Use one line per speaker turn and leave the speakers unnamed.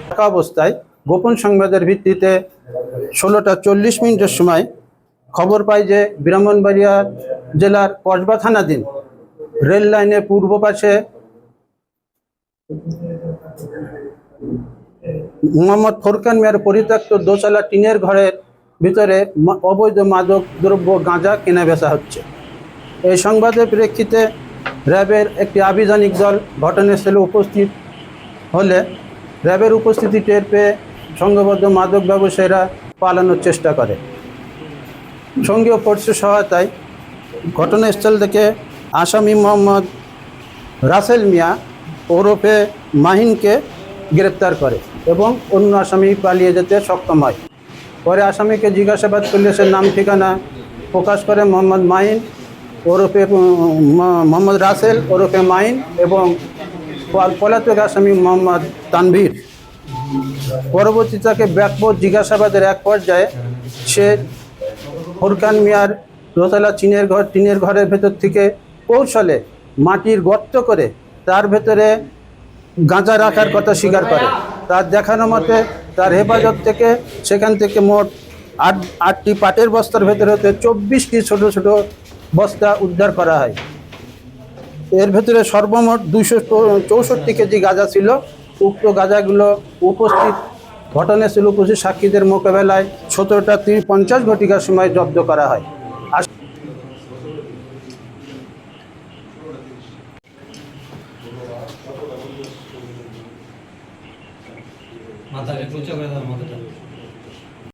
থাকা অবস্থায় গোপন সংবাদের ভিত্তিতে 16টা 40 মিনিটের সময় খবর পাই যে ব্রাহ্মণবাড়িয়া জেলার কসবা থানাধীন রেল লাইনের পূর্ব পাশে মোহাম্মদ ফোরকান মিয়ার পরিত্যক্ত দোতলা টিনের ঘরের ভিতরে অবৈধ মাদক দ্রব্য গাঁজা কেনা বেচা হচ্ছে। এই সংবাদের প্রেক্ষিতে র্যাবের একটি আভিযানিক দল ঘটনাস্থলে উপস্থিত হলে র্যাবের উপস্থিতি টের পেয়ে সংঘবদ্ধ মাদক ব্যবসায়ীরা পালানোর চেষ্টা করে। সঙ্গীয় ফোর্সের সহায়তায় ঘটনাস্থল থেকে আসামি মোহাম্মদ রাসেল মিয়া ওরফে মাহিনকে গ্রেপ্তার করে এবং অন্য আসামি পালিয়ে যেতে সক্ষম হয়। পরে আসামিকে জিজ্ঞাসাবাদ করলে সে নাম ঠিকানা প্রকাশ করে মোহাম্মদ মাহিন ওরফে মোহাম্মদ রাসেল ওরফে মাহিন এবং পলাতক আসামি মোহাম্মদ তানভীর। পরবর্তী তাকে ব্যাপক জিজ্ঞাসাবাদের এক পর্যায়ে সে ফোরকান মিয়ার দোতলা টিনের ঘরের ভেতর থেকে কৌশলে মাটির গর্ত করে তার ভেতরে গাঁজা রাখার কথা স্বীকার করে। তার দেখানো মতে তার হেফাজত থেকে সেখান থেকে মোট 8টি পাটের বস্তার ভেতরে হতে 24টি ছোট ছোট বস্তা উদ্ধার করা হয়। এর ভেতরে সর্বমোট 264 কেজি গাঁজা ছিল। উক্ত গাঁজাগুলো ঘটনাস্থলে উপস্থিত সাক্ষীদের মোকাবেলায় 17টা 50 ঘটিকার সময় জব্দ করা হয়।